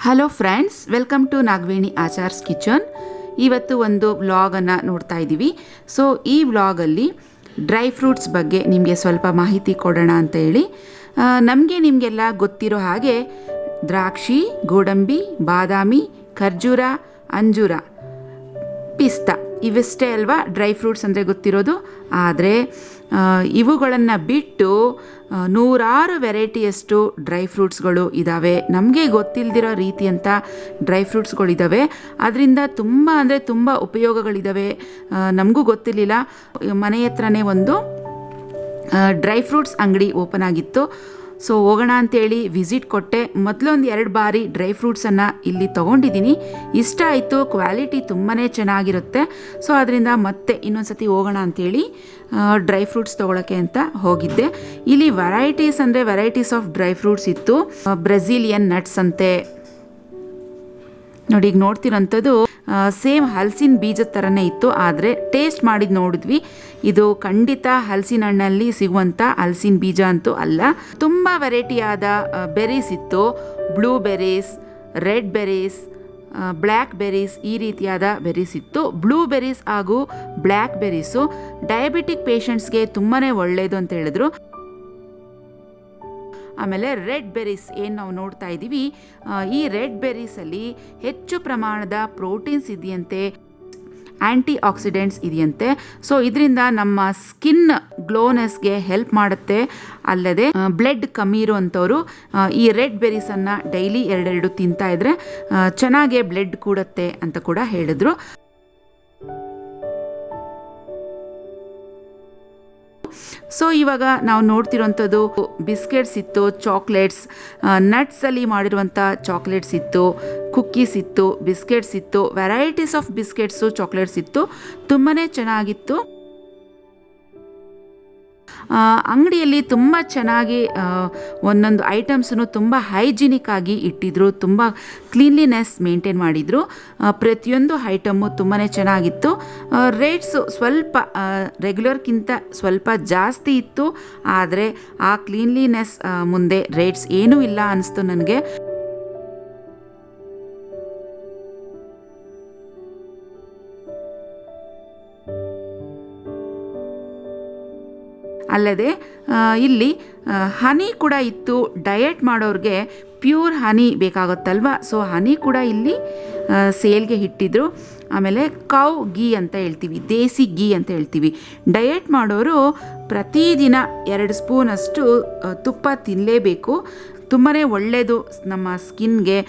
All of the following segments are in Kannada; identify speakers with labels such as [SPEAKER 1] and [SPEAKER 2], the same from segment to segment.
[SPEAKER 1] Hello friends, welcome to Nagaveni Achar's kitchen. ಇವತ್ತು ಒಂದು ವ್ಲಾಗನ್ನು ನೋಡ್ತಾ ಇದ್ದೀವಿ. ಸೊ ಈ ವ್ಲಾಗಲ್ಲಿ ಡ್ರೈ ಫ್ರೂಟ್ಸ್ ಬಗ್ಗೆ ನಿಮಗೆ ಸ್ವಲ್ಪ ಮಾಹಿತಿ ಕೊಡೋಣ ಅಂತ ಹೇಳಿ. ನಿಮಗೆಲ್ಲ ಗೊತ್ತಿರೋ ಹಾಗೆ ದ್ರಾಕ್ಷಿ, ಗೋಡಂಬಿ, ಬಾದಾಮಿ, ಖರ್ಜೂರ, ಅಂಜೂರ, ಪಿಸ್ತಾ ಇವಿಷ್ಟೇ ಅಲ್ವಾ ಡ್ರೈ ಫ್ರೂಟ್ಸ್ ಅಂದರೆ ಗೊತ್ತಿರೋದು. ಆದರೆ ಇವುಗಳನ್ನು ಬಿಟ್ಟು ನೂರಾರು ವೆರೈಟಿಯಷ್ಟು ಡ್ರೈ ಫ್ರೂಟ್ಸ್ಗಳು ಇದ್ದಾವೆ. ನಮಗೆ ಗೊತ್ತಿಲ್ಲದಿರೋ ರೀತಿಯಂಥ ಡ್ರೈ ಫ್ರೂಟ್ಸ್ಗಳಿದ್ದಾವೆ. ಅದರಿಂದ ತುಂಬ ಅಂದರೆ ತುಂಬ ಉಪಯೋಗಗಳಿದ್ದಾವೆ. ನಮಗೂ ಗೊತ್ತಿರಲಿಲ್ಲ. ಮನೆ ಹತ್ರನೇ ಒಂದು ಡ್ರೈ ಫ್ರೂಟ್ಸ್ ಅಂಗಡಿ ಓಪನ್ ಆಗಿತ್ತು. ಸೊ ಹೋಗೋಣ ಅಂತೇಳಿ ವಿಸಿಟ್ ಕೊಟ್ಟೆ. ಮೊದಲೊಂದು 2 ಬಾರಿ ಡ್ರೈ ಫ್ರೂಟ್ಸನ್ನು ಇಲ್ಲಿ ತೊಗೊಂಡಿದ್ದೀನಿ. ಇಷ್ಟ ಆಯಿತು, ಕ್ವಾಲಿಟಿ ತುಂಬಾ ಚೆನ್ನಾಗಿರುತ್ತೆ. ಸೊ ಅದರಿಂದ ಮತ್ತೆ ಇನ್ನೊಂದು ಸತಿ ಹೋಗೋಣ ಅಂಥೇಳಿ ಡ್ರೈ ಫ್ರೂಟ್ಸ್ ತೊಗೊಳಕ್ಕೆ ಅಂತ ಹೋಗಿದ್ದೆ. ಇಲ್ಲಿ ವೆರೈಟೀಸ್ ಆಫ್ ಡ್ರೈ ಫ್ರೂಟ್ಸ್ ಇತ್ತು. ಬ್ರೆಜಿಲಿಯನ್ ನಟ್ಸ್ ಅಂತೆ ನೋಡಿ, ಈಗ ನೋಡ್ತಿರೋಂಥದ್ದು ಸೇಮ್ ಹಲಸಿನ ಬೀಜದ ಥರನೇ ಇತ್ತು. ಆದರೆ ಟೇಸ್ಟ್ ಮಾಡಿದ್ದು ನೋಡಿದ್ವಿ, ಇದು ಖಂಡಿತ ಹಲಸಿನ ಹಣ್ಣಲ್ಲಿ ಸಿಗುವಂಥ ಹಲಸಿನ ಬೀಜ ಅಂತೂ ಅಲ್ಲ. ತುಂಬ ವೆರೈಟಿಯಾದ ಬೆರೀಸ್ ಇತ್ತು. Blue berries, red berries, black berries, ಈ ರೀತಿಯಾದ ಬೆರೀಸ್ ಇತ್ತು. ಬ್ಲೂ ಬೆರೀಸ್ ಹಾಗೂ ಬ್ಲ್ಯಾಕ್ ಬೆರೀಸು ಡಯಾಬಿಟಿಕ್ ಪೇಷಂಟ್ಸ್ಗೆ ತುಂಬಾ ಒಳ್ಳೆಯದು ಅಂತ ಹೇಳಿದ್ರು. ಆಮೇಲೆ ರೆಡ್ ಬೆರೀಸ್ ಏನು ನಾವು ನೋಡ್ತಾ ಇದ್ದೀವಿ, ಈ ರೆಡ್ ಬೆರೀಸಲ್ಲಿ ಹೆಚ್ಚು ಪ್ರಮಾಣದ ಪ್ರೋಟೀನ್ಸ್ ಇದೆಯಂತೆ, ಆ್ಯಂಟಿ ಆಕ್ಸಿಡೆಂಟ್ಸ್ ಇದೆಯಂತೆ. ಸೊ ಇದರಿಂದ ನಮ್ಮ ಸ್ಕಿನ್ ಗ್ಲೋನೆಸ್ಗೆ ಹೆಲ್ಪ್ ಮಾಡುತ್ತೆ. ಅಲ್ಲದೆ ಬ್ಲಡ್ ಕಮ್ಮಿ ಇರುವಂಥವ್ರು ಈ ರೆಡ್ ಬೆರೀಸನ್ನು ಡೈಲಿ 2 ತಿಂತಾ ಇದ್ರೆ ಚೆನ್ನಾಗೇ ಬ್ಲಡ್ ಕೂಡುತ್ತೆ ಅಂತ ಕೂಡ ಹೇಳಿದ್ರು. ಸೊ ಇವಾಗ ನಾವು ನೋಡ್ತಿರೋಂಥದ್ದು ಬಿಸ್ಕೆಟ್ಸ್ ಇತ್ತು, ಚಾಕ್ಲೇಟ್ಸ್, ನಟ್ಸಲ್ಲಿ ಮಾಡಿರುವಂಥ ಚಾಕ್ಲೇಟ್ಸ್ ಇತ್ತು, ಕುಕ್ಕೀಸ್ ಇತ್ತು, ಬಿಸ್ಕೆಟ್ಸ್ ಇತ್ತು, ವೆರೈಟೀಸ್ ಆಫ್ ಬಿಸ್ಕೆಟ್ಸು, ಚಾಕ್ಲೇಟ್ಸ್ ಇತ್ತು. ತುಂಬಾ ಚೆನ್ನಾಗಿತ್ತು. ಅಂಗಡಿಯಲ್ಲಿ ತುಂಬ ಚೆನ್ನಾಗಿ ಒಂದೊಂದು ಐಟಮ್ಸನ್ನು ತುಂಬ ಹೈಜಿನಿಕ್ ಆಗಿ ಇಟ್ಟಿದ್ರು. ತುಂಬ ಕ್ಲೀನ್ಲಿನೆಸ್ ಮೇಂಟೈನ್ ಮಾಡಿದರು. ಪ್ರತಿಯೊಂದು ಐಟಮ್ಮು ತುಂಬಾ ಚೆನ್ನಾಗಿತ್ತು. ರೇಟ್ಸು ಸ್ವಲ್ಪ ರೆಗ್ಯುಲರ್ಗಿಂತ ಸ್ವಲ್ಪ ಜಾಸ್ತಿ ಇತ್ತು. ಆದರೆ ಆ ಕ್ಲೀನ್ಲಿನೆಸ್ ಮುಂದೆ ರೇಟ್ಸ್ ಏನೂ ಇಲ್ಲ ಅನ್ನಿಸ್ತು ನನಗೆ. ಅಲ್ಲದೆ ಇಲ್ಲಿ ಹನಿ ಕೂಡ ಇತ್ತು. ಡಯಟ್ ಮಾಡೋರಿಗೆ ಪ್ಯೂರ್ ಹನಿ ಬೇಕಾಗುತ್ತಲ್ವ, ಸೊ ಹನಿ ಕೂಡ ಇಲ್ಲಿ ಸೇಲ್ಗೆ ಇಟ್ಟಿದ್ರು. ಆಮೇಲೆ ಕೌ ಗೀ ಅಂತ ಹೇಳ್ತೀವಿ, ದೇಸಿ ಗೀ ಅಂತ ಹೇಳ್ತೀವಿ. ಡಯಟ್ ಮಾಡೋರು ಪ್ರತಿದಿನ 2 ಸ್ಪೂನಷ್ಟು ತುಪ್ಪ ತಿನ್ನಲೇಬೇಕು. ತುಂಬಾ ಒಳ್ಳೆಯದು ನಮ್ಮ ಸ್ಕಿನ್ಗೆ.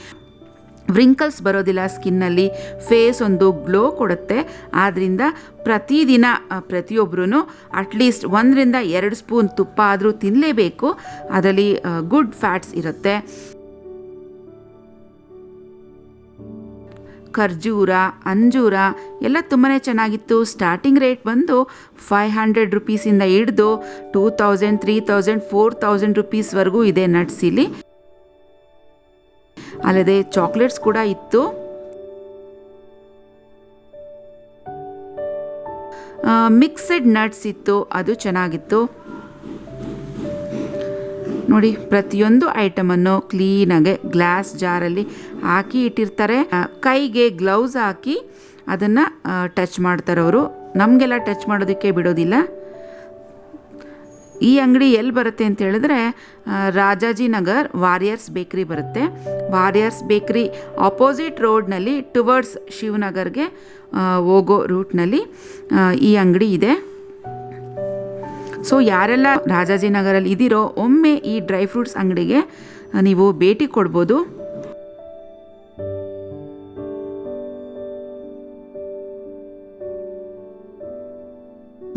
[SPEAKER 1] ವ್ರಿಂಕಲ್ಸ್ ಬರೋದಿಲ್ಲ ಸ್ಕಿನ್ನಲ್ಲಿ, ಫೇಸ್ ಒಂದು ಗ್ಲೋ ಕೊಡುತ್ತೆ. ಆದ್ದರಿಂದ ಪ್ರತಿದಿನ ಪ್ರತಿಯೊಬ್ಬರೂ ಅಟ್ಲೀಸ್ಟ್ 1ರಿಂದ 2 ಸ್ಪೂನ್ ತುಪ್ಪ ಆದರೂ ತಿನ್ನಲೇಬೇಕು. ಅದರಲ್ಲಿ ಗುಡ್ ಫ್ಯಾಟ್ಸ್ ಇರುತ್ತೆ. ಖರ್ಜೂರ, ಅಂಜೂರ ಎಲ್ಲ ತುಂಬಾ ಚೆನ್ನಾಗಿತ್ತು. ಸ್ಟಾರ್ಟಿಂಗ್ ರೇಟ್ ಬಂದು 500 ರುಪೀಸಿಂದ ಹಿಡಿದು 2000, 3000, 4000 ರುಪೀಸ್ವರೆಗೂ ಇದೆ ನಟ್ಸ್ ಇಲ್ಲಿ. ಅಲ್ಲದೆ ಚಾಕ್ಲೇಟ್ಸ್ ಕೂಡ ಇತ್ತು. ಮಿಕ್ಸೆಡ್ ನಟ್ಸ್ ಇತ್ತು, ಅದು ಚೆನ್ನಾಗಿತ್ತು. ನೋಡಿ, ಪ್ರತಿಯೊಂದು ಐಟಮನ್ನು ಕ್ಲೀನಾಗೆ ಗ್ಲಾಸ್ ಜಾರಲ್ಲಿ ಹಾಕಿ ಇಟ್ಟಿರ್ತಾರೆ. ಕೈಗೆ ಗ್ಲೌಸ್ ಹಾಕಿ ಅದನ್ನು ಟಚ್ ಮಾಡ್ತಾರೆ ಅವರು. ನಮಗೆಲ್ಲ ಟಚ್ ಮಾಡೋದಕ್ಕೆ ಬಿಡೋದಿಲ್ಲ. ಈ ಅಂಗಡಿ ಎಲ್ಲಿ ಬರುತ್ತೆ ಅಂತ ಹೇಳಿದ್ರೆ ರಾಜಾಜಿನಗರ್ ವಾರಿಯರ್ಸ್ ಬೇಕ್ರಿ ಬರುತ್ತೆ. ವಾರಿಯರ್ಸ್ ಬೇಕ್ರಿ ಆಪೋಸಿಟ್ ರೋಡ್ನಲ್ಲಿ ಟುವರ್ಡ್ಸ್ ಶಿವನಗರ್ಗೆ ಹೋಗೋ ರೂಟ್ನಲ್ಲಿ ಈ ಅಂಗಡಿ ಇದೆ. ಸೊ ಯಾರೆಲ್ಲ ರಾಜಾಜಿನಗರಲ್ಲಿ ಇದ್ದೀರೋ ಒಮ್ಮೆ ಈ ಡ್ರೈ ಫ್ರೂಟ್ಸ್ ಅಂಗಡಿಗೆ ನೀವು ಭೇಟಿ ಕೊಡ್ಬೋದು.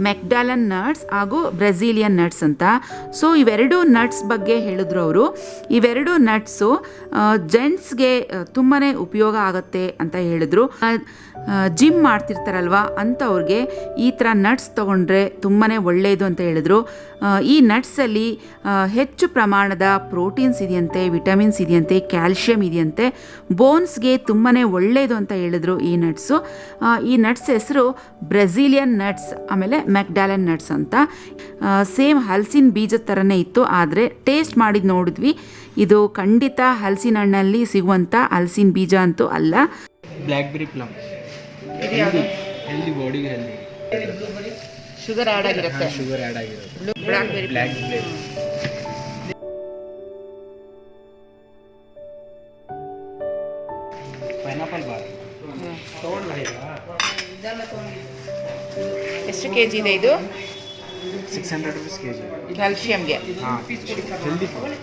[SPEAKER 1] ಮೆಕ್ಡಾಲನ್ ನಟ್ಸ್ ಹಾಗೂ ಬ್ರೆಜಿಲಿಯನ್ ನಟ್ಸ್ ಅಂತ. ಸೊ ಇವೆರಡು ನಟ್ಸ್ ಬಗ್ಗೆ ಹೇಳಿದ್ರು ಅವರು. ಇವೆರಡು ನಟ್ಸು ಜೆಂಟ್ಸ್ಗೆ ತುಂಬಾ ಉಪಯೋಗ ಆಗುತ್ತೆ ಅಂತ ಹೇಳಿದ್ರು. ಜಿಮ್ ಮಾಡ್ತಿರ್ತಾರಲ್ವ ಅಂಥವ್ರಿಗೆ ಈ ಥರ ನಟ್ಸ್ ತೊಗೊಂಡ್ರೆ ತುಂಬಾ ಒಳ್ಳೆಯದು ಅಂತ ಹೇಳಿದ್ರು. ಈ ನಟ್ಸಲ್ಲಿ ಹೆಚ್ಚು ಪ್ರಮಾಣದ ಪ್ರೋಟೀನ್ಸ್ ಇದೆಯಂತೆ, ವಿಟಮಿನ್ಸ್ ಇದೆಯಂತೆ, ಕ್ಯಾಲ್ಶಿಯಂ ಇದೆಯಂತೆ, ಬೋನ್ಸ್ಗೆ ತುಂಬಾ ಒಳ್ಳೆಯದು ಅಂತ ಹೇಳಿದ್ರು ಈ ನಟ್ಸು. ಈ ನಟ್ಸ್ ಹೆಸರು ಬ್ರೆಜಿಲಿಯನ್ ನಟ್ಸ್, ಆಮೇಲೆ ಮೆಕ್ಡಾಲನ್ ನಟ್ಸ್ ಅಂತ. ಸೇಮ್ ಹಲಸಿನ ಬೀಜದ ಥರನೇ ಇತ್ತು, ಆದರೆ ಟೇಸ್ಟ್ ಮಾಡಿದ್ದು ನೋಡಿದ್ವಿ, ಇದು ಖಂಡಿತ ಹಲಸಿನ ಹಣ್ಣಲ್ಲಿ ಸಿಗುವಂಥ ಹಲಸಿನ ಬೀಜ ಅಂತೂ ಅಲ್ಲ.
[SPEAKER 2] ಬ್ಲ್ಯಾಕ್ಬೆರಿ ಪ್ಲಮ್ ಹೆಲ್ದಿ, ಬಾಡಿಗೆ ಹೆಲ್ದಿ.
[SPEAKER 1] ಶುಗರ್ ಆ್ಯಡ್ ಆಗಿರುತ್ತೆ.
[SPEAKER 2] ಶುಗರ್ ಆ್ಯಡ್ ಆಗಿರುತ್ತೆ.
[SPEAKER 1] ಬ್ಲ್ಯಾಕ್ಬೆರಿ
[SPEAKER 2] ಪೈನಾಪಲ್ ಬಾರ್
[SPEAKER 1] ಎಷ್ಟು ಕೆ ಜಿ ಇದೆ ಇದು?
[SPEAKER 2] 600 rupees kg.
[SPEAKER 1] ಕ್ಯಾಲ್ಶಿಯಂಗೆ.
[SPEAKER 2] ಹಾಂ, ಹೆಲ್ದಿ ಫುಡ್.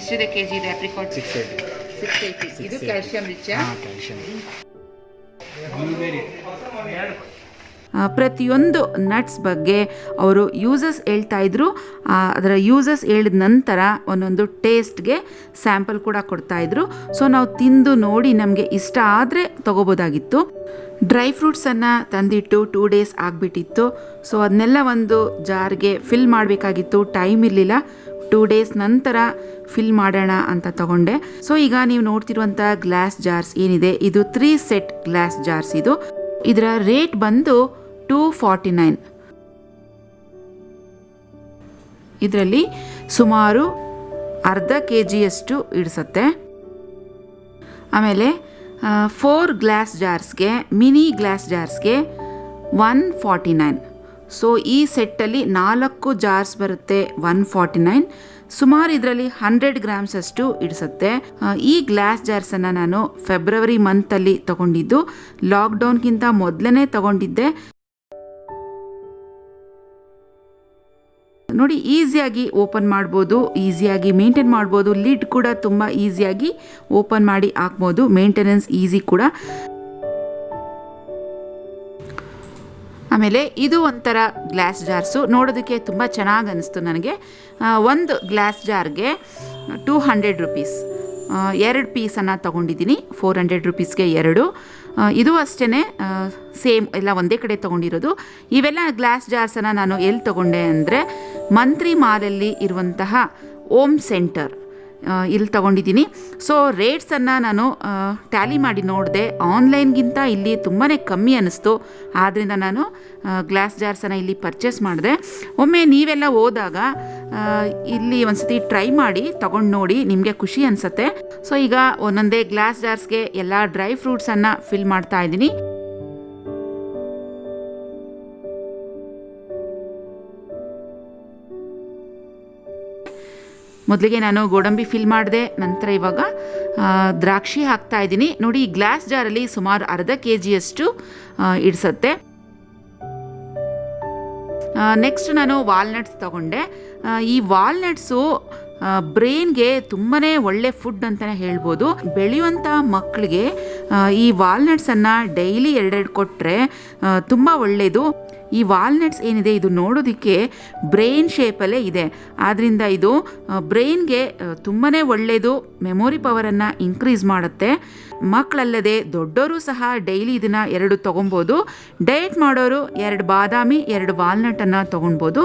[SPEAKER 1] ಎಷ್ಟಿದೆ ಕೆ ಜಿ ಇದೆ ಆಪ್ರಿಕಾಟ್?
[SPEAKER 2] 680.
[SPEAKER 1] ಇದು ಕ್ಯಾಲ್ಶಿಯಂ ರಿಚ್.
[SPEAKER 2] ಹಾಂ, ಕ್ಯಾಲ್ಶಿಯಂ. ಬ್ಲೂಬೆರಿ.
[SPEAKER 1] ಪ್ರತಿಯೊಂದು ನಟ್ಸ್ ಬಗ್ಗೆ ಅವರು ಯೂಸಸ್ ಹೇಳ್ತಾ ಇದ್ರು. ಅದರ ಯೂಸಸ್ ಹೇಳಿದ ನಂತರ ಒಂದೊಂದು ಟೇಸ್ಟ್ಗೆ ಸ್ಯಾಂಪಲ್ ಕೂಡ ಕೊಡ್ತಾಯಿದ್ರು. ಸೊ ನಾವು ತಿಂದು ನೋಡಿ ನಮಗೆ ಇಷ್ಟ ಆದರೆ ತೊಗೋಬೋದಾಗಿತ್ತು. ಡ್ರೈ ಫ್ರೂಟ್ಸನ್ನು ತಂದಿಟ್ಟು 2 days ಆಗಿಬಿಟ್ಟಿತ್ತು. ಸೊ ಅದನ್ನೆಲ್ಲ ಒಂದು ಜಾರ್ಗೆ ಫಿಲ್ ಮಾಡಬೇಕಾಗಿತ್ತು, ಟೈಮ್ ಇರಲಿಲ್ಲ. 2 days ನಂತರ ಫಿಲ್ ಮಾಡೋಣ ಅಂತ ತಗೊಂಡೆ. ಸೊ ಈಗ ನೀವು ನೋಡ್ತಿರುವಂಥ ಗ್ಲಾಸ್ ಜಾರ್ಸ್ ಏನಿದೆ, ಇದು 3 set ಗ್ಲಾಸ್ ಜಾರ್ಸ್. ಇದರ ರೇಟ್ ಬಂದು $249. ಇದರಲ್ಲಿ ಸುಮಾರು ಅರ್ಧ kg ಇಡಿಸುತ್ತೆ. ಆಮೇಲೆ 4 ಗ್ಲಾಸ್ ಜಾರ್ಸ್ಗೆ, ಮಿನಿ ಗ್ಲಾಸ್ ಜಾರ್ಸ್ಗೆ $149. ಸೊ ಈ ಸೆಟ್ಟಲ್ಲಿ 4 ಜಾರ್ಸ್ ಬರುತ್ತೆ, $149. ಸುಮಾರು ಇದರಲ್ಲಿ 100 grams ಇಡಿಸುತ್ತೆ. ಈ ಗ್ಲಾಸ್ ಜಾರ್ಸನ್ನು ನಾನು ಫೆಬ್ರವರಿ ಮಂತಲ್ಲಿ ತಗೊಂಡಿದ್ದು, ಲಾಕ್ಡೌನ್ಗಿಂತ ಮೊದಲೇ ತಗೊಂಡಿದ್ದೆ. ನೋಡಿ, ಈಸಿಯಾಗಿ ಓಪನ್ ಮಾಡ್ಬೋದು, ಈಸಿಯಾಗಿ ಮೇಂಟೈನ್ ಮಾಡ್ಬೋದು. ಲಿಡ್ ಕೂಡ ತುಂಬ ಈಸಿಯಾಗಿ ಓಪನ್ ಮಾಡಿ ಹಾಕ್ಬೋದು, ಮೇಂಟೆನೆನ್ಸ್ ಈಸಿ ಕೂಡ. ಆಮೇಲೆ ಇದು ಒಂಥರ ಗ್ಲಾಸ್ ಜಾರ್ಸು, ನೋಡೋದಕ್ಕೆ ತುಂಬ ಚೆನ್ನಾಗಿ ಅನಿಸ್ತು ನನಗೆ. ಒಂದು ಗ್ಲಾಸ್ ಜಾರ್ಗೆ 200 rupees. 2 ಪೀಸನ್ನು ತೊಗೊಂಡಿದ್ದೀನಿ, 400 rupeesಗೆ 2. ಇದು ಅಷ್ಟೇ, ಸೇಮ್ ಎಲ್ಲ ಒಂದೇ ಕಡೆ ತೊಗೊಂಡಿರೋದು. ಇವೆಲ್ಲ ಗ್ಲಾಸ್ ಜಾರ್ಸನ್ನು ನಾನು ಎಲ್ಲಿ ತೊಗೊಂಡೆ ಅಂದರೆ ಮಂತ್ರಿ ಮಾಲಲ್ಲಿ ಇರುವಂತಹ ಓಮ್ ಸೆಂಟರ್, ಇಲ್ಲಿ ತೊಗೊಂಡಿದ್ದೀನಿ. ಸೊ ರೇಟ್ಸನ್ನು ನಾನು ಟ್ಯಾಲಿ ಮಾಡಿ ನೋಡಿದೆ, ಆನ್ಲೈನ್ಗಿಂತ ಇಲ್ಲಿ ತುಂಬಾ ಕಮ್ಮಿ ಅನ್ನಿಸ್ತು. ಆದ್ದರಿಂದ ನಾನು ಗ್ಲಾಸ್ ಜಾರ್ಸನ್ನು ಇಲ್ಲಿ ಪರ್ಚೇಸ್ ಮಾಡಿದೆ. ಒಮ್ಮೆ ನೀವೆಲ್ಲ ಹೋದಾಗ ಇಲ್ಲಿ ಒಂದ್ಸತಿ ಟ್ರೈ ಮಾಡಿ ತೊಗೊಂಡು ನೋಡಿ, ನಿಮಗೆ ಖುಷಿ ಅನಿಸುತ್ತೆ. ಸೊ ಈಗ ಒಂದೊಂದೇ ಗ್ಲಾಸ್ ಜಾರ್ಸ್ಗೆ ಎಲ್ಲ ಡ್ರೈ ಫ್ರೂಟ್ಸನ್ನು ಫಿಲ್ ಮಾಡ್ತಾ ಇದ್ದೀನಿ. ಮೊದಲಿಗೆ ನಾನು ಗೋಡಂಬಿ ಫಿಲ್ ಮಾಡಿದೆ, ನಂತರ ಇವಾಗ ದ್ರಾಕ್ಷಿ ಹಾಕ್ತಾ ಇದ್ದೀನಿ. ನೋಡಿ, ಈ ಗ್ಲಾಸ್ ಜಾರಲ್ಲಿ ಸುಮಾರು ಅರ್ಧ kg ಇಡಿಸುತ್ತೆ. ನೆಕ್ಸ್ಟ್ ನಾನು ವಾಲ್ನಟ್ಸ್ ತಗೊಂಡೆ. ಈ ವಾಲ್ನಟ್ಸು ಬ್ರೈನ್ಗೆ ತುಂಬಾ ಒಳ್ಳೆ ಫುಡ್ ಅಂತಲೇ ಹೇಳ್ಬೋದು. ಬೆಳೆಯುವಂಥ ಮಕ್ಕಳಿಗೆ ಈ ವಾಲ್ನಟ್ಸನ್ನು ಡೈಲಿ 2 ಕೊಟ್ಟರೆ ತುಂಬ ಒಳ್ಳೆಯದು. ಈ ವಾಲ್ನಟ್ಸ್ ಏನಿದೆ, ಇದು ನೋಡೋದಕ್ಕೆ ಬ್ರೈನ್ ಶೇಪಲ್ಲೇ ಇದೆ. ಆದ್ದರಿಂದ ಇದು ಬ್ರೈನ್ಗೆ ತುಂಬಾ ಒಳ್ಳೆಯದು, ಮೆಮೊರಿ ಪವರನ್ನು ಇನ್ಕ್ರೀಸ್ ಮಾಡುತ್ತೆ. ಮಕ್ಕಳಲ್ಲದೆ ದೊಡ್ಡವರು ಸಹ ಡೈಲಿ ಇದನ್ನು 2 ತೊಗೊಬೋದು. ಡಯಟ್ ಮಾಡೋರು 2 ಬಾದಾಮಿ 2 ವಾಲ್ನಟನ್ನು ತೊಗೊಳ್ಬೋದು.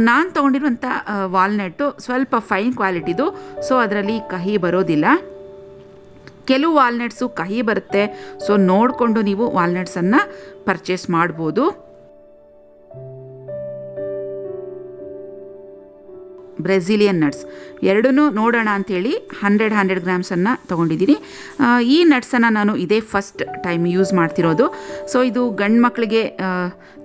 [SPEAKER 1] ನಾನು ತೊಗೊಂಡಿರುವಂಥ ವಾಲ್ನಟ್ಟು ಸ್ವಲ್ಪ ಫೈನ್ ಕ್ವಾಲಿಟಿದು, ಸೊ ಅದರಲ್ಲಿ ಕಹಿ ಬರೋದಿಲ್ಲ. ಕೆಲವು ವಾಲ್ನಟ್ಸು ಕಹಿ ಬರುತ್ತೆ, ಸೊ ನೋಡಿಕೊಂಡು ನೀವು ವಾಲ್ನಟ್ಸನ್ನು ಪರ್ಚೇಸ್ ಮಾಡ್ಬೋದು. ಬ್ರೆಜಿಲಿಯನ್ ನಟ್ಸ್ ಎರಡೂ ನೋಡೋಣ ಅಂಥೇಳಿ 100 grams ತೊಗೊಂಡಿದ್ದೀನಿ. ಈ ನಟ್ಸನ್ನು ನಾನು ಇದೇ ಫಸ್ಟ್ ಟೈಮ್ ಯೂಸ್ ಮಾಡ್ತಿರೋದು. ಸೊ ಇದು ಗಂಡು ಮಕ್ಕಳಿಗೆ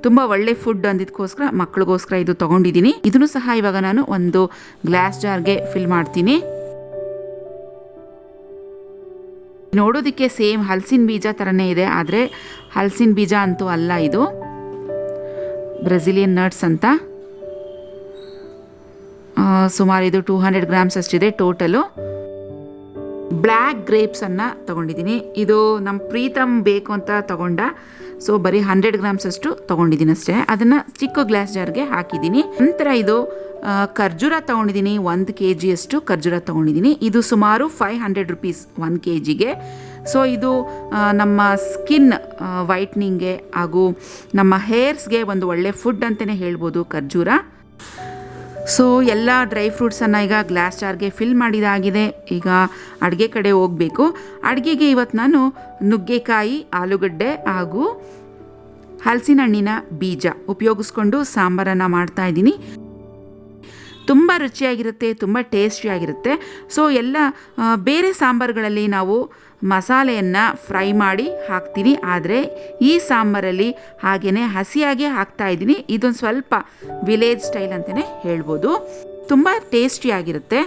[SPEAKER 1] ತುಂಬ ಒಳ್ಳೆ ಫುಡ್ ಅಂದಿದ್ದಕ್ಕೋಸ್ಕರ ಮಕ್ಕಳಿಗೋಸ್ಕರ ಇದು ತೊಗೊಂಡಿದ್ದೀನಿ. ಇದನ್ನು ಸಹ ಇವಾಗ ನಾನು ಒಂದು ಗ್ಲಾಸ್ ಜಾರ್ಗೆ ಫಿಲ್ ಮಾಡ್ತೀನಿ. ನೋಡೋದಕ್ಕೆ ಸೇಮ್ ಹಲಸಿನ ಬೀಜ ಥರನೇ ಇದೆ, ಆದರೆ ಹಲಸಿನ ಬೀಜ ಅಂತೂ ಅಲ್ಲ. ಇದು ಬ್ರೆಜಿಲಿಯನ್ ನಟ್ಸ್ ಅಂತ. ಸುಮಾರು ಇದು 200 grams ಅಷ್ಟಿದೆ ಟೋಟಲು. ಬ್ಲ್ಯಾಕ್ ಗ್ರೇಪ್ಸನ್ನು ತೊಗೊಂಡಿದ್ದೀನಿ. ಇದು ನಮ್ಮ ಪ್ರೀತಮ್ ಬೇಕು ಅಂತ ತೊಗೊಂಡ, ಸೊ ಬರೀ 100 grams ತೊಗೊಂಡಿದ್ದೀನಿ ಅಷ್ಟೇ. ಅದನ್ನು ಚಿಕ್ಕ ಗ್ಲಾಸ್ ಜಾರ್ಗೆ ಹಾಕಿದ್ದೀನಿ. ನಂತರ ಇದು ಖರ್ಜೂರ ತೊಗೊಂಡಿದ್ದೀನಿ, 1 kg ಖರ್ಜೂರ ತೊಗೊಂಡಿದ್ದೀನಿ. ಇದು ಸುಮಾರು 500 rupees 1 kgಗೆ. ಸೊ ಇದು ನಮ್ಮ ಸ್ಕಿನ್ ವೈಟ್ನಿಂಗ್ಗೆ ಹಾಗೂ ನಮ್ಮ ಹೇರ್ಸ್ಗೆ ಒಂದು ಒಳ್ಳೆ ಫುಡ್ ಅಂತಲೇ ಹೇಳ್ಬೋದು ಖರ್ಜೂರ. ಸೊ ಎಲ್ಲ ಡ್ರೈ ಫ್ರೂಟ್ಸನ್ನು ಈಗ ಗ್ಲಾಸ್ ಜಾರ್ಗೆ ಫಿಲ್ ಮಾಡಿದಾಗಿದೆ. ಈಗ ಅಡುಗೆ ಕಡೆ ಹೋಗಬೇಕು. ಅಡುಗೆಗೆ ಇವತ್ತು ನಾನು ನುಗ್ಗೆಕಾಯಿ, ಆಲೂಗಡ್ಡೆ ಹಾಗೂ ಹಲಸಿನ ಹಣ್ಣಿನ ಬೀಜ ಉಪಯೋಗಿಸ್ಕೊಂಡು ಸಾಂಬಾರನ್ನು ಮಾಡ್ತಾಯಿದ್ದೀನಿ. ತುಂಬ ರುಚಿಯಾಗಿರುತ್ತೆ, ತುಂಬ ಟೇಸ್ಟಿಯಾಗಿರುತ್ತೆ. ಸೊ ಎಲ್ಲ ಬೇರೆ ಸಾಂಬಾರುಗಳಲ್ಲಿ ನಾವು ಮಸಾಲೆಯನ್ನು ಫ್ರೈ ಮಾಡಿ ಹಾಕ್ತೀನಿ, ಆದರೆ ಈ ಸಾಂಬಾರಲ್ಲಿ ಹಾಗೆಯೇ ಹಸಿಯಾಗೆ ಹಾಕ್ತಾಯಿದ್ದೀನಿ. ಇದೊಂದು ಸ್ವಲ್ಪ ವಿಲೇಜ್ ಸ್ಟೈಲ್ ಅಂತಲೇ ಹೇಳ್ಬೋದು. ತುಂಬ ಟೇಸ್ಟಿಯಾಗಿರುತ್ತೆ.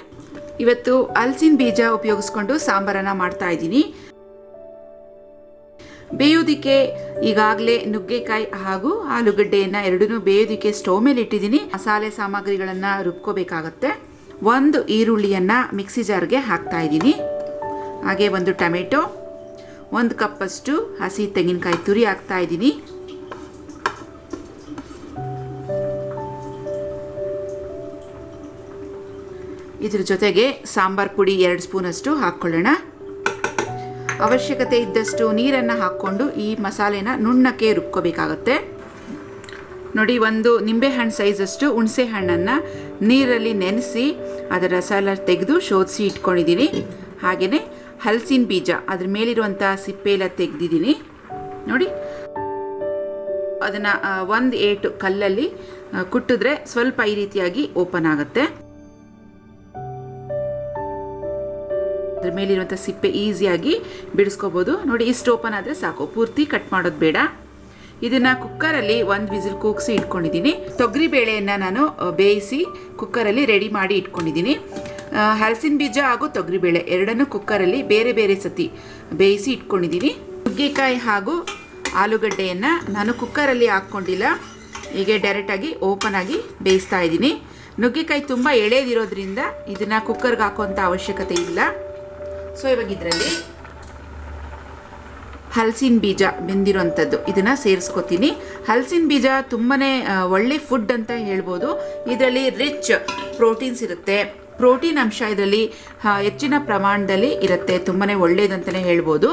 [SPEAKER 1] ಇವತ್ತು ಹಲಸಿನ ಬೀಜ ಉಪಯೋಗಿಸ್ಕೊಂಡು ಸಾಂಬಾರನ್ನು ಮಾಡ್ತಾಯಿದ್ದೀನಿ. ಬೇಯೋದಕ್ಕೆ ಈಗಾಗಲೇ ನುಗ್ಗೆಕಾಯಿ ಹಾಗೂ ಆಲೂಗಡ್ಡೆಯನ್ನು ಎರಡನ್ನೂ ಬೇಯೋದಕ್ಕೆ ಸ್ಟವ್ ಮೇಲೆ ಇಟ್ಟಿದ್ದೀನಿ. ಮಸಾಲೆ ಸಾಮಗ್ರಿಗಳನ್ನು ರುಬ್ಕೋಬೇಕಾಗತ್ತೆ. ಒಂದು ಈರುಳ್ಳಿಯನ್ನು ಮಿಕ್ಸಿ ಜಾರ್ಗೆ ಹಾಕ್ತಾ ಇದ್ದೀನಿ. ಹಾಗೆ ಒಂದು ಟೊಮೆಟೊ, 1 ಕಪ್ಪಷ್ಟು ಹಸಿ ತೆಂಗಿನಕಾಯಿ ತುರಿ ಹಾಕ್ತಾ ಇದ್ದೀನಿ. ಇದ್ರ ಜೊತೆಗೆ ಸಾಂಬಾರ್ ಪುಡಿ 2 ಸ್ಪೂನಷ್ಟು ಹಾಕ್ಕೊಳ್ಳೋಣ. ಅವಶ್ಯಕತೆ ಇದ್ದಷ್ಟು ನೀರನ್ನು ಹಾಕ್ಕೊಂಡು ಈ ಮಸಾಲೆನ ನುಣ್ಣಕ್ಕೆ ರುಬ್ಕೋಬೇಕಾಗತ್ತೆ. ನೋಡಿ, ಒಂದು ನಿಂಬೆಹಣ್ಣು ಸೈಜಷ್ಟು ಹುಣಸೆ ಹಣ್ಣನ್ನು ನೀರಲ್ಲಿ ನೆನೆಸಿ ಅದರ ರಸ ಎಲ್ಲ ತೆಗೆದು ಶೋಧಿಸಿ ಇಟ್ಕೊಂಡಿದ್ದೀನಿ. ಹಾಗೆಯೇ ಹಲಸಿನ ಬೀಜ ಅದ್ರ ಮೇಲಿರುವಂಥ ಸಿಪ್ಪೆ ಎಲ್ಲ ತೆಗೆದಿದ್ದೀನಿ. ನೋಡಿ, ಅದನ್ನು 1 ಏಟು ಕಲ್ಲಲ್ಲಿ ಕುಟ್ಟಿದ್ರೆ ಸ್ವಲ್ಪ ಈ ರೀತಿಯಾಗಿ ಓಪನ್ ಆಗುತ್ತೆ. ಅದ್ರ ಮೇಲಿರುವಂಥ ಸಿಪ್ಪೆ ಈಸಿಯಾಗಿ ಬಿಡಿಸ್ಕೋಬೋದು. ನೋಡಿ, ಇಷ್ಟು ಓಪನ್ ಆದರೆ ಸಾಕು, ಪೂರ್ತಿ ಕಟ್ ಮಾಡೋದು ಬೇಡ. ಇದನ್ನು ಕುಕ್ಕರಲ್ಲಿ 1 ವಿಸಿಲ್ ಕೂಗಿಸಿ ಇಟ್ಕೊಂಡಿದ್ದೀನಿ. ತೊಗರಿ ಬೇಳೆಯನ್ನು ನಾನು ಬೇಯಿಸಿ ಕುಕ್ಕರಲ್ಲಿ ರೆಡಿ ಮಾಡಿ ಇಟ್ಕೊಂಡಿದ್ದೀನಿ. ಹಲಸಿನ ಬೀಜ ಹಾಗೂ ತೊಗರಿಬೇಳೆ ಎರಡನ್ನೂ ಕುಕ್ಕರಲ್ಲಿ ಬೇರೆ ಬೇರೆ ಸತಿ ಬೇಯಿಸಿ ಇಟ್ಕೊಂಡಿದ್ದೀನಿ. ನುಗ್ಗೆಕಾಯಿ ಹಾಗೂ ಆಲೂಗಡ್ಡೆಯನ್ನು ನಾನು ಕುಕ್ಕರಲ್ಲಿ ಹಾಕ್ಕೊಂಡಿಲ್ಲ, ಹೀಗೆ ಡೈರೆಕ್ಟಾಗಿ ಓಪನ್ ಆಗಿ ಬೇಯಿಸ್ತಾ ಇದ್ದೀನಿ. ನುಗ್ಗೆಕಾಯಿ ತುಂಬ ಎಳೆದಿರೋದ್ರಿಂದ ಇದನ್ನು ಕುಕ್ಕರ್ಗೆ ಹಾಕುವಂಥ ಅವಶ್ಯಕತೆ ಇಲ್ಲ. ಸೊ ಇವಾಗ ಇದರಲ್ಲಿ ಹಲಸಿನ ಬೀಜ ಬೆಂದಿರೋಂಥದ್ದು ಇದನ್ನು ಸೇರಿಸ್ಕೊತೀನಿ. ಹಲಸಿನ ಬೀಜ ತುಂಬಾ ಒಳ್ಳೆ ಫುಡ್ ಅಂತ ಹೇಳ್ಬೋದು. ಇದರಲ್ಲಿ ರಿಚ್ ಪ್ರೋಟೀನ್ಸ್ ಇರುತ್ತೆ. ಪ್ರೋಟೀನ್ ಅಂಶ ಇದರಲ್ಲಿ ಹೆಚ್ಚಿನ ಪ್ರಮಾಣದಲ್ಲಿ ಇರುತ್ತೆ. ತುಂಬಾ ಒಳ್ಳೆಯದಂತಲೇ ಹೇಳ್ಬೋದು.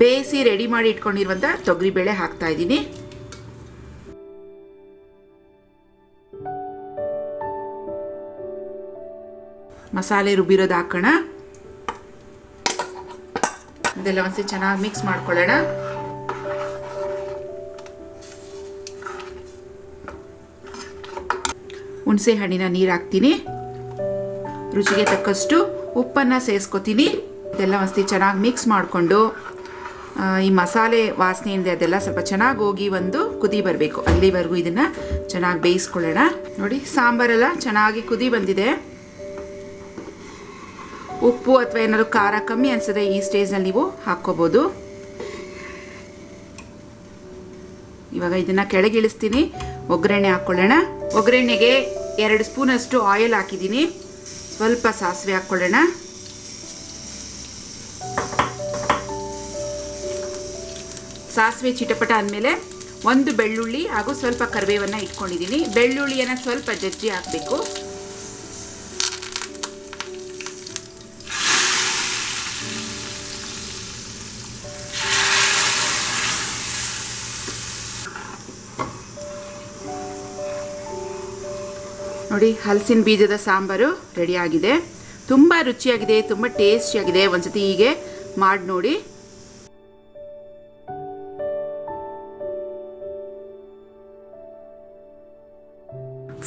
[SPEAKER 1] ಬೇಯಿಸಿ ರೆಡಿ ಮಾಡಿ ಇಟ್ಕೊಂಡಿರುವಂಥ ತೊಗರಿಬೇಳೆ ಹಾಕ್ತಾ ಇದ್ದೀನಿ. ಮಸಾಲೆ ರುಬ್ಬಿರೋದು ಹಾಕೋಣ. ಇದೆಲ್ಲ ಒಂದ್ಸತಿ ಚೆನ್ನಾಗಿ ಮಿಕ್ಸ್ ಮಾಡ್ಕೊಳ್ಳೋಣ. ಹುಣಸೆ ಹಣ್ಣಿನ ನೀರು ಹಾಕ್ತೀನಿ. ರುಚಿಗೆ ತಕ್ಕಷ್ಟು ಉಪ್ಪನ್ನು ಸೇರಿಸ್ಕೊತೀನಿ. ಇದೆಲ್ಲ ಒಂದ್ಸತಿ ಚೆನ್ನಾಗಿ ಮಿಕ್ಸ್ ಮಾಡಿಕೊಂಡು ಈ ಮಸಾಲೆ ವಾಸನೆಯಿಂದ ಅದೆಲ್ಲ ಸ್ವಲ್ಪ ಚೆನ್ನಾಗಿ ಹೋಗಿ ಒಂದು ಕುದಿ ಬರಬೇಕು. ಅಲ್ಲಿವರೆಗೂ ಇದನ್ನು ಚೆನ್ನಾಗಿ ಬೇಯಿಸ್ಕೊಳ್ಳೋಣ. ನೋಡಿ, ಸಾಂಬಾರೆಲ್ಲ ಚೆನ್ನಾಗಿ ಕುದಿ ಬಂದಿದೆ. ಉಪ್ಪು ಅಥವಾ ಏನಾದರೂ ಖಾರ ಕಮ್ಮಿ ಅನಿಸಿದ್ರೆ ಈ ಸ್ಟೇಜ್ನಲ್ಲಿ ನೀವು ಹಾಕ್ಕೋಬೋದು. ಇವಾಗ ಇದನ್ನು ಕೆಳಗಿಳಿಸ್ತೀನಿ. ಒಗ್ಗರಣೆ ಹಾಕ್ಕೊಳ್ಳೋಣ. ಒಗ್ಗರಣೆಗೆ 2 ಸ್ಪೂನಷ್ಟು ಆಯಿಲ್ ಹಾಕಿದ್ದೀನಿ. ಸ್ವಲ್ಪ ಸಾಸಿವೆ ಹಾಕ್ಕೊಳ್ಳೋಣ. ಸಾಸಿವೆ ಚಿಟಪಟ ಅಂದಮೇಲೆ 1 ಬೆಳ್ಳುಳ್ಳಿ ಹಾಗೂ ಸ್ವಲ್ಪ ಕರಿಬೇವನ್ನು ಇಟ್ಕೊಂಡಿದ್ದೀನಿ. ಬೆಳ್ಳುಳ್ಳಿಯನ್ನು ಸ್ವಲ್ಪ ಜಜ್ಜಿ ಹಾಕಬೇಕು. ನೋಡಿ, ಹಲಸಿನ ಬೀಜದ ಸಾಂಬಾರು ರೆಡಿಯಾಗಿದೆ. ತುಂಬ ರುಚಿಯಾಗಿದೆ, ತುಂಬ ಟೇಸ್ಟಿಯಾಗಿದೆ. ಒಂದ್ಸತಿ ಹೀಗೆ ಮಾಡಿ ನೋಡಿ.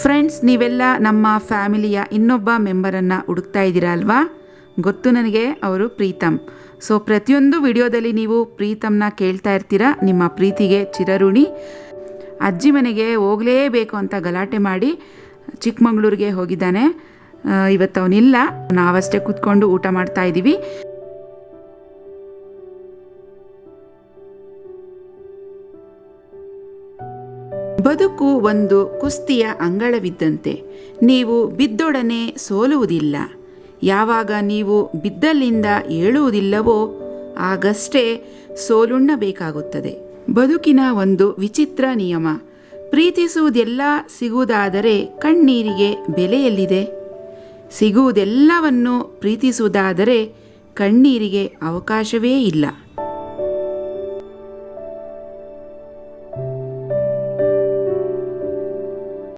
[SPEAKER 1] ಫ್ರೆಂಡ್ಸ್, ನೀವೆಲ್ಲ ನಮ್ಮ ಫ್ಯಾಮಿಲಿಯ ಇನ್ನೊಬ್ಬ ಮೆಂಬರನ್ನು ಹುಡುಕ್ತಾ ಇದ್ದೀರಾ ಅಲ್ವಾ? ಗೊತ್ತು ನನಗೆ, ಅವರು ಪ್ರೀತಮ್. ಸೊ ಪ್ರತಿಯೊಂದು ವಿಡಿಯೋದಲ್ಲಿ ನೀವು ಪ್ರೀತಮ್ನ ಕೇಳ್ತಾ ಇರ್ತೀರಾ. ನಿಮ್ಮ ಪ್ರೀತಿಗೆ ಚಿರಋಣಿ. ಅಜ್ಜಿ ಮನೆಗೆ ಹೋಗಲೇಬೇಕು ಅಂತ ಗಲಾಟೆ ಮಾಡಿ ಚಿಕ್ಕಮಗಳೂರಿಗೆ ಹೋಗಿದ್ದಾನೆ. ಇವತ್ತು ಅವನಿಲ್ಲ. ನಾವಷ್ಟೇ ಕೂತ್ಕೊಂಡು ಊಟ ಮಾಡ್ತಾ ಇದ್ದೀವಿ. ಬದುಕು ಒಂದು ಕುಸ್ತಿಯ ಅಂಗಳವಿದ್ದಂತೆ. ನೀವು ಬಿದ್ದೊಡನೆ ಸೋಲುವುದಿಲ್ಲ. ಯಾವಾಗ ನೀವು ಬಿದ್ದಲ್ಲಿಂದ ಏಳುವುದಿಲ್ಲವೋ ಆಗಷ್ಟೇ ಸೋಲುಣ್ಣಬೇಕಾಗುತ್ತದೆ. ಬದುಕಿನ ಒಂದು ವಿಚಿತ್ರ ನಿಯಮ. ಪ್ರೀತಿಸುವುದೆಲ್ಲ ಸಿಗುವುದಾದರೆ ಕಣ್ಣೀರಿಗೆ ಬೆಲೆಯಲ್ಲಿದೆ. ಸಿಗುವುದೆಲ್ಲವನ್ನು ಪ್ರೀತಿಸುವುದಾದರೆ ಕಣ್ಣೀರಿಗೆ ಅವಕಾಶವೇ ಇಲ್ಲ.